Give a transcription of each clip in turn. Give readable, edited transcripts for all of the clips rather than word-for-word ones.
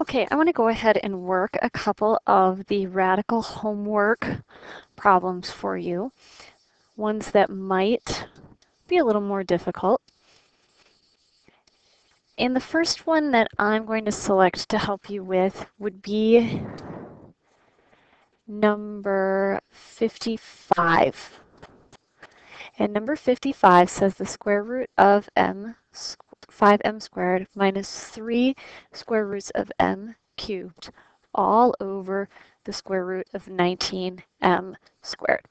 Okay, I want to go ahead and work a couple of the radical homework problems for you, ones that might be a little more difficult. And the first one that I'm going to select to help you with would be number 55. And number 55 says the square root of 5m squared minus 3 square roots of m cubed all over the square root of 19m squared.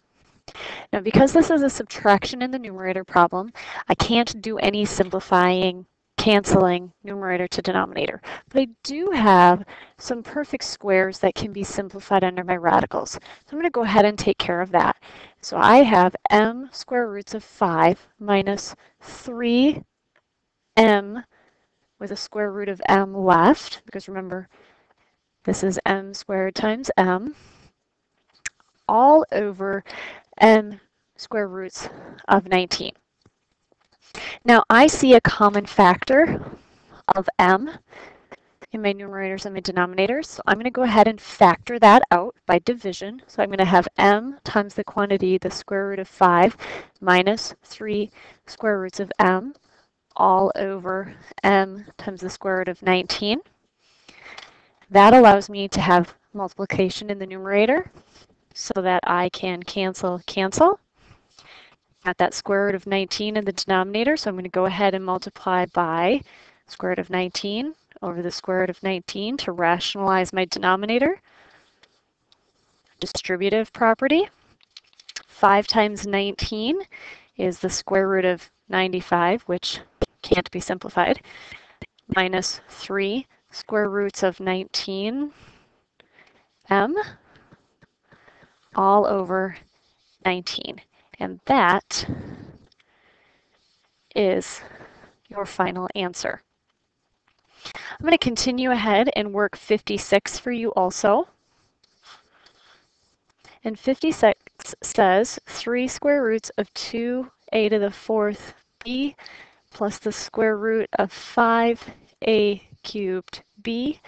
Now, because this is a subtraction in the numerator problem, I can't do any simplifying, canceling numerator to denominator. But I do have some perfect squares that can be simplified under my radicals. So I'm going to go ahead and take care of that. So I have m square roots of 5 minus 3m with a square root of m left, because remember, this is m squared times m, all over m square roots of 19. Now I see a common factor of m in my numerators and my denominators, so I'm going to go ahead and factor that out by division. So I'm going to have m times the quantity, the square root of 5, minus 3 square roots of m, all over m times the square root of 19. That allows me to have multiplication in the numerator so that I can cancel. Got that square root of 19 in the denominator, so I'm going to go ahead and multiply by square root of 19 over the square root of 19 to rationalize my denominator. Distributive property. 5 times 19 is the square root of 95, which can't be simplified, minus 3 square roots of 19m all over 19. And that is your final answer. I'm going to continue ahead and work 56 for you also. And 56 says 3 square roots of 2a to the 4th b plus the square root of 5a cubed b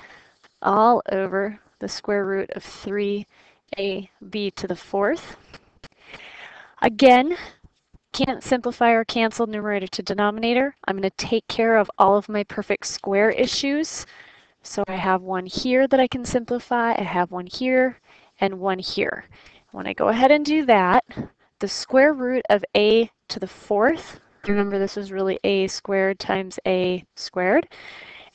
all over the square root of 3ab to the 4th. Again, can't simplify or cancel numerator to denominator. I'm going to take care of all of my perfect square issues. So I have one here that I can simplify, I have one here, and one here. When I go ahead and do that, the square root of a to the 4th, remember this is really a squared times a squared,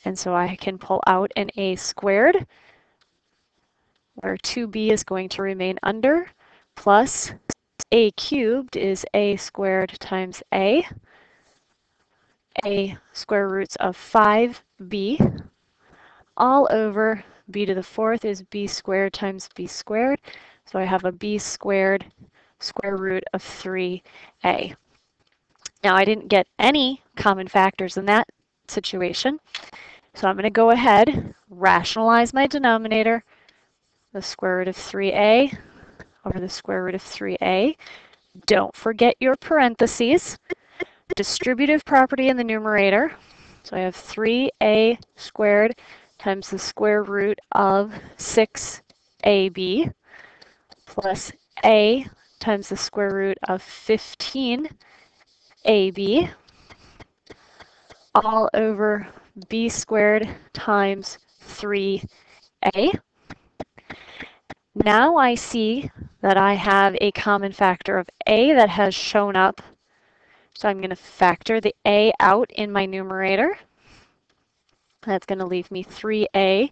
and so I can pull out an a squared, where 2b is going to remain under, plus a cubed is a squared times a square roots of 5b, all over b to the 4th is b squared times b squared. So I have a b squared square root of 3a. Now I didn't get any common factors in that situation. So I'm going to go ahead, rationalize my denominator, the square root of 3a over the square root of 3a. Don't forget your parentheses. Distributive property in the numerator. So I have 3a squared times the square root of 6ab plus a times the square root of 15ab all over b squared times 3a. Now I see that I have a common factor of a that has shown up. So I'm going to factor the a out in my numerator. That's going to leave me 3a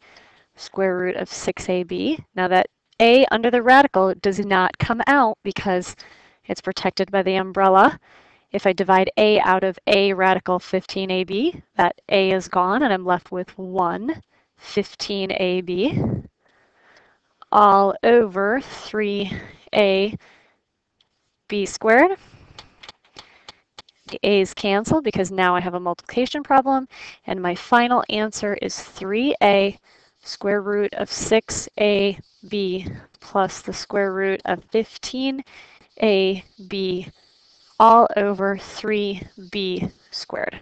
square root of 6ab. Now that a under the radical does not come out because it's protected by the umbrella. If I divide a out of a radical 15ab, that a is gone and I'm left with 1 15ab all over 3ab squared. The a's cancel because now I have a multiplication problem, and my final answer is 3a square root of 6ab plus the square root of 15ab all over 3b squared.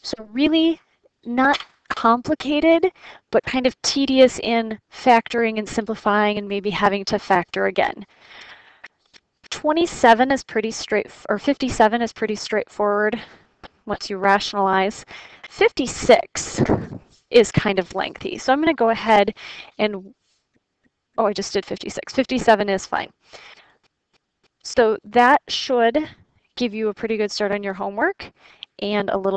So really not complicated, but kind of tedious in factoring and simplifying and maybe having to factor again. 27 is pretty or 57 is pretty straightforward once you rationalize. 56 is kind of lengthy. So I'm going to go ahead and, oh, I just did 56. 57 is fine. So that should give you a pretty good start on your homework and a little